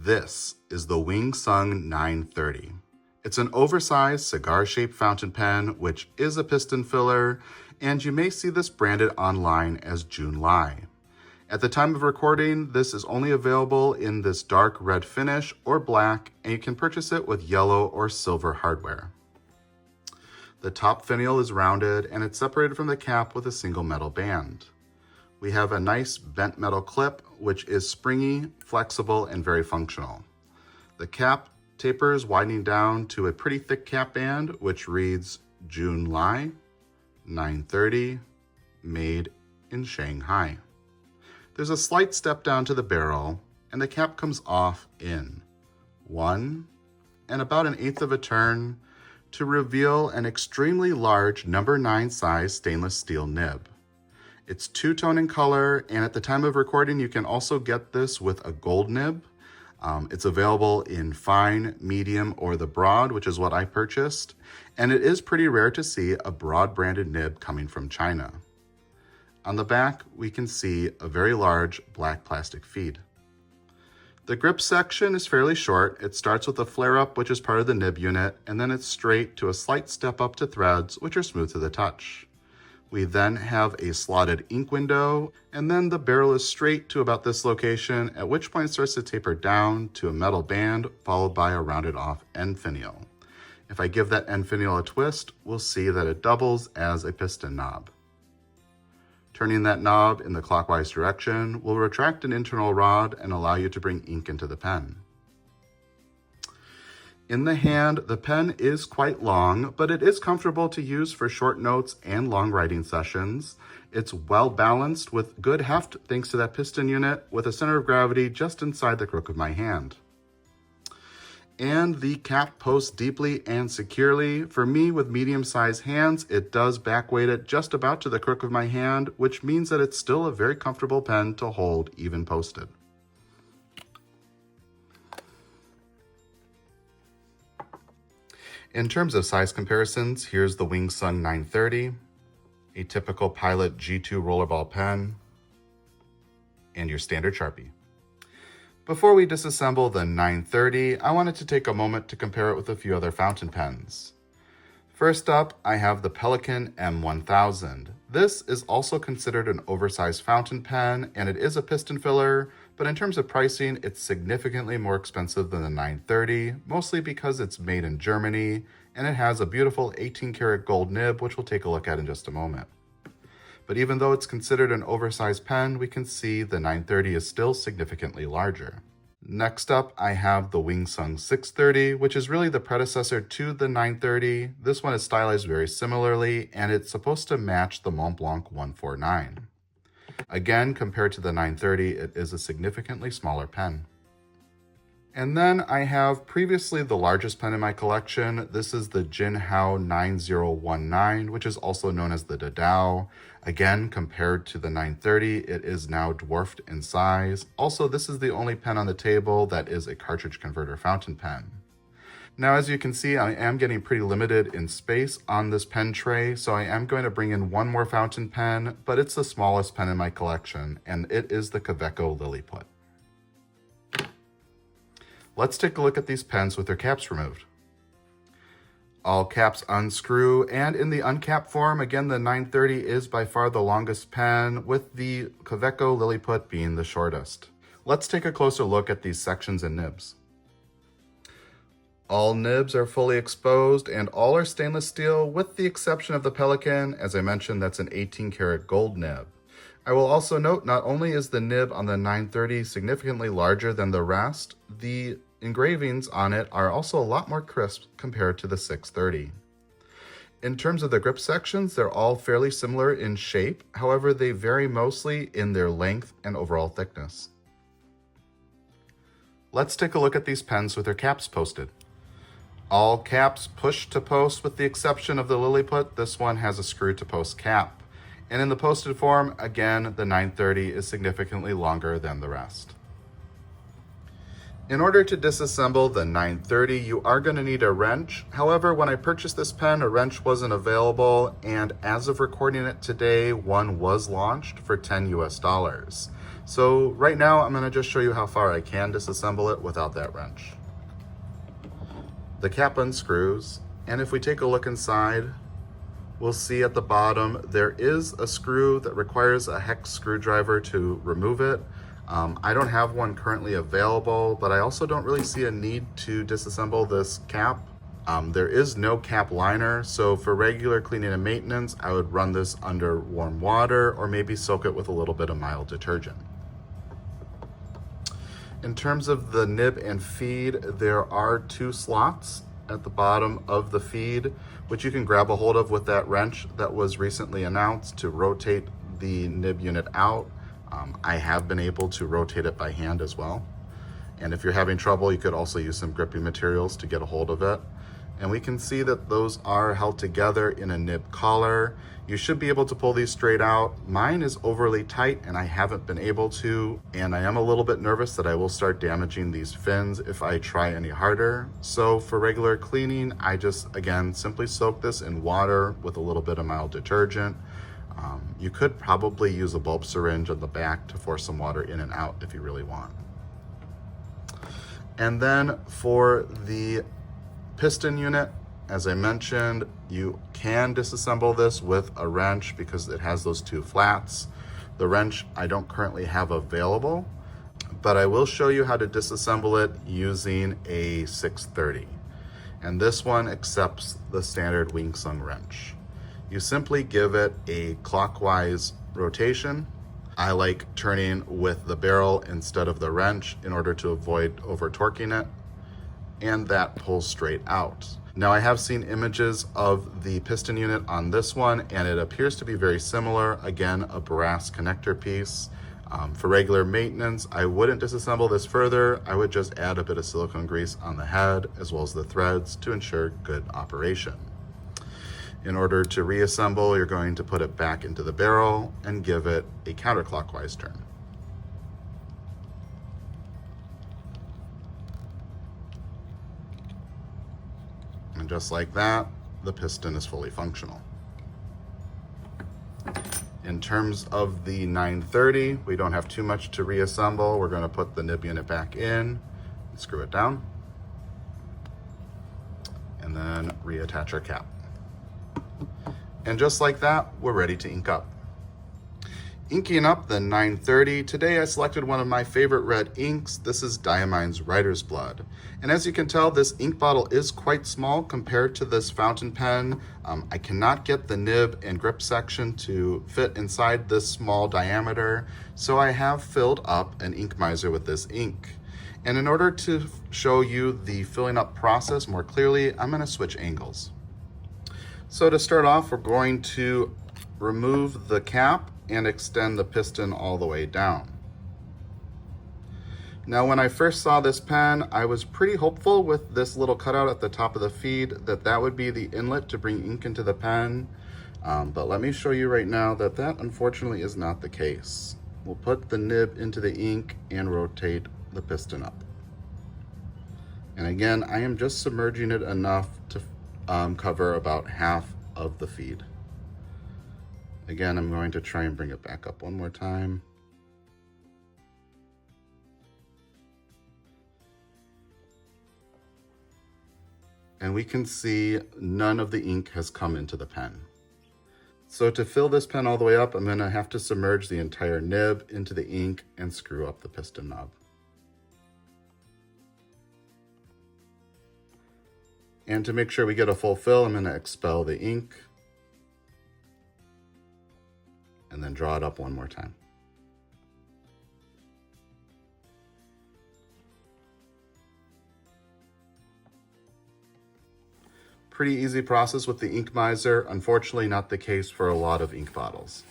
This is the Wing Sung 930. It's an oversized cigar-shaped fountain pen, which is a piston filler, and you may see this branded online as Junlai. At the time of recording, this is only available in this dark red finish or black, and you can purchase it with yellow or silver hardware. The top finial is rounded, and it's separated from the cap with a single metal band. We have a nice bent metal clip, which is springy, flexible, and very functional. The cap tapers, widening down to a pretty thick cap band, which reads Junlai 930, made in Shanghai. There's a slight step down to the barrel, and the cap comes off in 1 and about 1/8 of a turn to reveal an extremely large number 9 size stainless steel nib. It's two-tone in color, and at the time of recording, you can also get this with a gold nib. It's available in fine, medium, or the broad, which is what I purchased, and it is pretty rare to see a broad branded nib coming from China. On the back, we can see a very large black plastic feed. The grip section is fairly short. It starts with a flare-up, which is part of the nib unit, and then it's straight to a slight step up to threads, which are smooth to the touch. We then have a slotted ink window, and then the barrel is straight to about this location, at which point it starts to taper down to a metal band, followed by a rounded off end finial. If I give that end finial a twist, we'll see that it doubles as a piston knob. Turning that knob in the clockwise direction will retract an internal rod and allow you to bring ink into the pen. In the hand, the pen is quite long, but it is comfortable to use for short notes and long writing sessions. It's well balanced with good heft thanks to that piston unit, with a center of gravity just inside the crook of my hand. And the cap posts deeply and securely. For me, with medium-sized hands, it does back weight it just about to the crook of my hand, which means that it's still a very comfortable pen to hold, even posted. In terms of size comparisons, here's the Wing Sung 930, a typical Pilot G2 rollerball pen, and your standard Sharpie. Before we disassemble the 930, I wanted to take a moment to compare it with a few other fountain pens. First up, I have the Pelikan M1000. This is also considered an oversized fountain pen, and it is a piston filler, but in terms of pricing, it's significantly more expensive than the 930, mostly because it's made in Germany, and it has a beautiful 18-karat gold nib, which we'll take a look at in just a moment. But even though it's considered an oversized pen, we can see the 930 is still significantly larger. Next up, I have the Wing Sung 630, which is really the predecessor to the 930. This one is stylized very similarly, and it's supposed to match the Mont Blanc 149. Again, compared to the 930, it is a significantly smaller pen. And then I have previously the largest pen in my collection. This is the Jinhao 9019, which is also known as the Dadao. Again, compared to the 930, it is now dwarfed in size. Also, this is the only pen on the table that is a cartridge converter fountain pen. Now, as you can see, I am getting pretty limited in space on this pen tray, so I am going to bring in one more fountain pen, but it's the smallest pen in my collection, and it is the Kaweco Lilliput. Let's take a look at these pens with their caps removed. All caps unscrew, and in the uncapped form, again, the 930 is by far the longest pen, with the Kaweco Lilliput being the shortest. Let's take a closer look at these sections and nibs. All nibs are fully exposed, and all are stainless steel, with the exception of the Pelikan. As I mentioned, that's an 18-karat gold nib. I will also note, not only is the nib on the 930 significantly larger than the rest, the engravings on it are also a lot more crisp compared to the 630. In terms of the grip sections, they're all fairly similar in shape. However, they vary mostly in their length and overall thickness. Let's take a look at these pens with their caps posted. All caps push to post with the exception of the Lilliput. This one has a screw to post cap. And in the posted form, again, the 930 is significantly longer than the rest. In order to disassemble the 930, you are going to need a wrench. However, when I purchased this pen, a wrench wasn't available, and as of recording it today, one was launched for $10 US. So right now I'm gonna just show you how far I can disassemble it without that wrench. The cap unscrews, and if we take a look inside, we'll see at the bottom there is a screw that requires a hex screwdriver to remove it. I don't have one currently available, but I also don't really see a need to disassemble this cap. There is no cap liner, so for regular cleaning and maintenance, I would run this under warm water or maybe soak it with a little bit of mild detergent. In terms of the nib and feed, there are 2 slots at the bottom of the feed, which you can grab a hold of with that wrench that was recently announced to rotate the nib unit out. I have been able to rotate it by hand as well. And if you're having trouble, you could also use some gripping materials to get a hold of it. And we can see that those are held together in a nib collar. You should be able to pull these straight out. Mine is overly tight and I haven't been able to, and I am a little bit nervous that I will start damaging these fins if I try any harder. So for regular cleaning, I just, again, simply soak this in water with a little bit of mild detergent. You could probably use a bulb syringe on the back to force some water in and out if you really want. And then for the piston unit, as I mentioned, you can disassemble this with a wrench because it has those 2 flats. The wrench I don't currently have available, but I will show you how to disassemble it using a 630. And this one accepts the standard Wing Sung wrench. You simply give it a clockwise rotation. I like turning with the barrel instead of the wrench in order to avoid over torquing it, and that pulls straight out. Now I have seen images of the piston unit on this one and it appears to be very similar. Again, a brass connector piece. For regular maintenance, I wouldn't disassemble this further. I would just add a bit of silicone grease on the head as well as the threads to ensure good operation. In order to reassemble, you're going to put it back into the barrel and give it a counterclockwise turn. And just like that, the piston is fully functional. In terms of the 930, we don't have too much to reassemble. We're going to put the nib unit back in, screw it down, and then reattach our cap. And just like that, we're ready to ink up. Inking up the 930, today I selected one of my favorite red inks. This is Diamine's Writer's Blood. And as you can tell, this ink bottle is quite small compared to this fountain pen. I cannot get the nib and grip section to fit inside this small diameter, so I have filled up an ink miser with this ink. And in order to show you the filling up process more clearly, I'm going to switch angles. So to start off, we're going to remove the cap and extend the piston all the way down. Now, when I first saw this pen, I was pretty hopeful with this little cutout at the top of the feed that would be the inlet to bring ink into the pen. But let me show you right now that unfortunately is not the case. We'll put the nib into the ink and rotate the piston up. And again, I am just submerging it enough to cover about half of the feed. Again, I'm going to try and bring it back up one more time. And we can see none of the ink has come into the pen. So to fill this pen all the way up, I'm going to have to submerge the entire nib into the ink and screw up the piston knob. And to make sure we get a full fill, I'm going to expel the ink and then draw it up one more time. Pretty easy process with the ink miser. Unfortunately, not the case for a lot of ink bottles.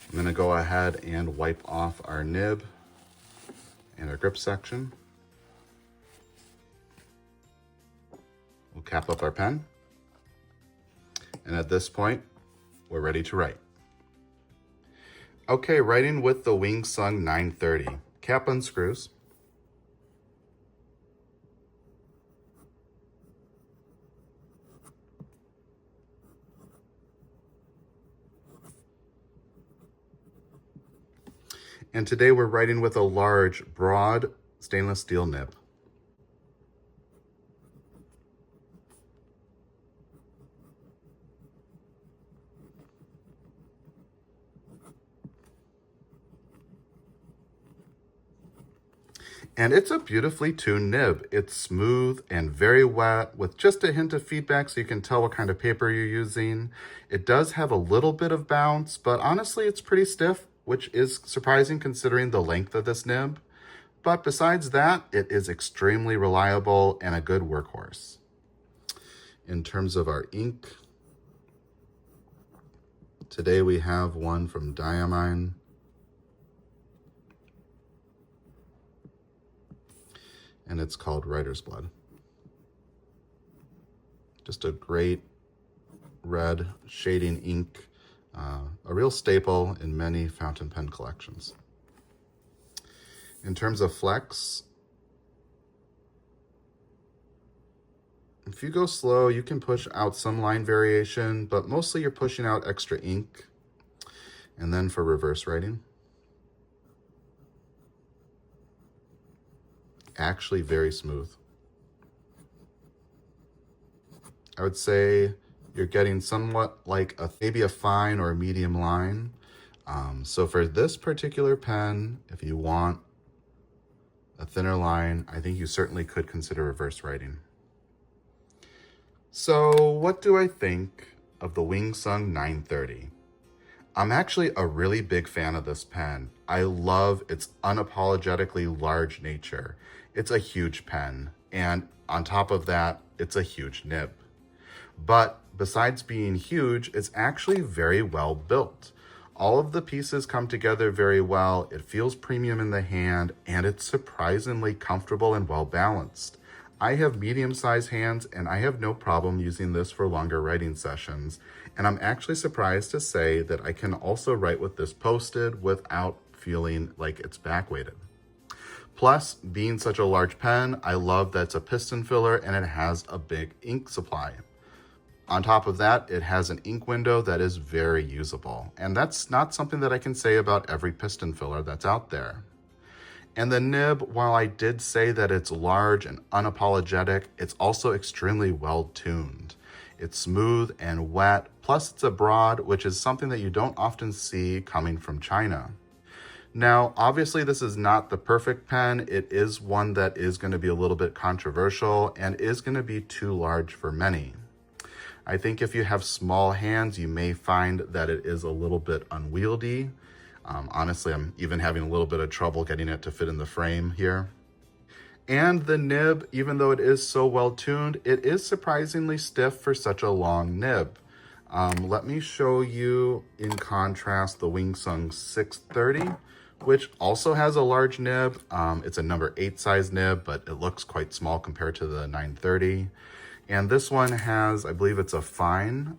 I'm going to go ahead and wipe off our nib and our grip section. We'll cap up our pen. And at this point, we're ready to write. Okay, writing with the Wing Sung 930. Cap unscrews. And today we're writing with a large, broad stainless steel nib. And it's a beautifully tuned nib. It's smooth and very wet with just a hint of feedback so you can tell what kind of paper you're using. It does have a little bit of bounce, but honestly, it's pretty stiff, which is surprising considering the length of this nib. But besides that, it is extremely reliable and a good workhorse. In terms of our ink, today we have one from Diamine. And it's called Writer's Blood. Just a great red shading ink, a real staple in many fountain pen collections. In terms of flex, if you go slow, you can push out some line variation, but mostly you're pushing out extra ink. And then for reverse writing, actually very smooth. I would say you're getting somewhat like maybe a fine or a medium line. So for this particular pen, if you want a thinner line, I think you certainly could consider reverse writing. So what do I think of the Wing Sung 930? I'm actually a really big fan of this pen. I love its unapologetically large nature. It's a huge pen, and on top of that, it's a huge nib. But besides being huge, it's actually very well built. All of the pieces come together very well, it feels premium in the hand, and it's surprisingly comfortable and well balanced. I have medium-sized hands, and I have no problem using this for longer writing sessions, and I'm actually surprised to say that I can also write with this posted without feeling like it's back-weighted. Plus, being such a large pen, I love that it's a piston filler and it has a big ink supply. On top of that, it has an ink window that is very usable, and that's not something that I can say about every piston filler that's out there. And the nib, while I did say that it's large and unapologetic, it's also extremely well tuned. It's smooth and wet, plus it's a broad, which is something that you don't often see coming from China. Now, obviously this is not the perfect pen. It is one that is going to be a little bit controversial and is going to be too large for many. I think if you have small hands, you may find that it is a little bit unwieldy. Honestly, I'm even having a little bit of trouble getting it to fit in the frame here. And the nib, even though it is so well tuned, it is surprisingly stiff for such a long nib. Let me show you in contrast the Wing Sung 630, which also has a large nib. It's a number 8 size nib, but it looks quite small compared to the 930. And this one has, I believe it's a fine.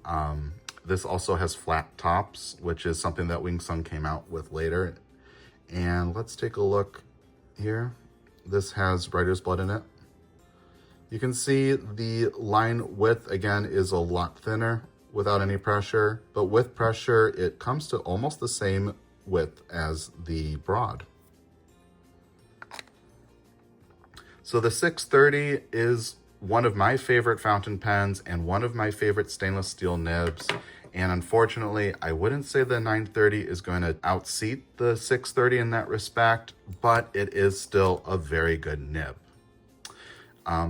This also has flat tops, which is something that Wing Sung came out with later. And let's take a look here. This has Writer's Blood in it. You can see the line width, again, is a lot thinner without any pressure, but with pressure, it comes to almost the same width as the broad. So the 630 is one of my favorite fountain pens and one of my favorite stainless steel nibs. And unfortunately, I wouldn't say the 930 is going to outseat the 630 in that respect, but it is still a very good nib.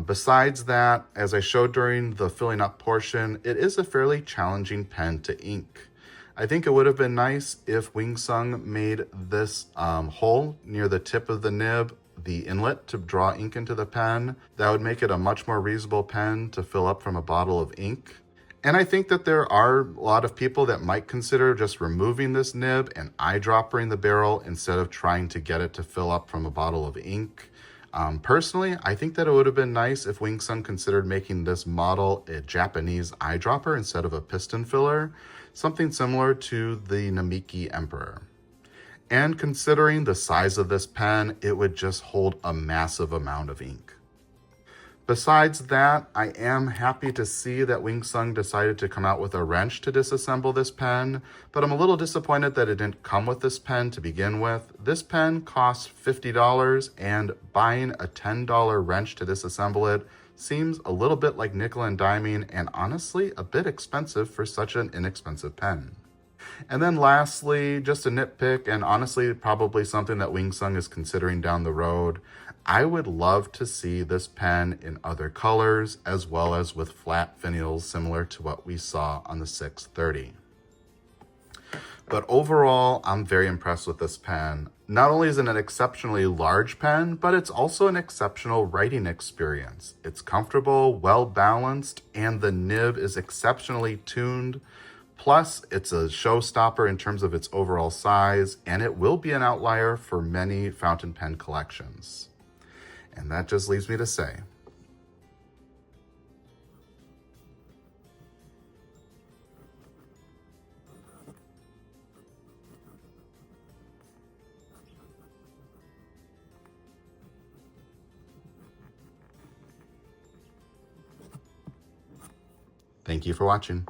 Besides that, as I showed during the filling up portion, it is a fairly challenging pen to ink. I think it would have been nice if Wing Sung made this hole near the tip of the nib the inlet to draw ink into the pen. That would make it a much more reasonable pen to fill up from a bottle of ink. And I think that there are a lot of people that might consider just removing this nib and eyedroppering the barrel instead of trying to get it to fill up from a bottle of ink. Personally, I think that it would have been nice if Wing Sung considered making this model a Japanese eyedropper instead of a piston filler, something similar to the Namiki Emperor. And considering the size of this pen, it would just hold a massive amount of ink. Besides that, I am happy to see that Wing Sung decided to come out with a wrench to disassemble this pen, but I'm a little disappointed that it didn't come with this pen to begin with. This pen costs $50, and buying a $10 wrench to disassemble it seems a little bit like nickel and diming, and honestly a bit expensive for such an inexpensive pen. And then lastly, just a nitpick, and honestly probably something that Wing Sung is considering down the road, I would love to see this pen in other colors as well as with flat finials similar to what we saw on the 630. But overall, I'm very impressed with this pen. Not only is it an exceptionally large pen, but it's also an exceptional writing experience. It's comfortable, well balanced, and the nib is exceptionally tuned. Plus, it's a showstopper in terms of its overall size, and it will be an outlier for many fountain pen collections. And that just leaves me to say, thank you for watching.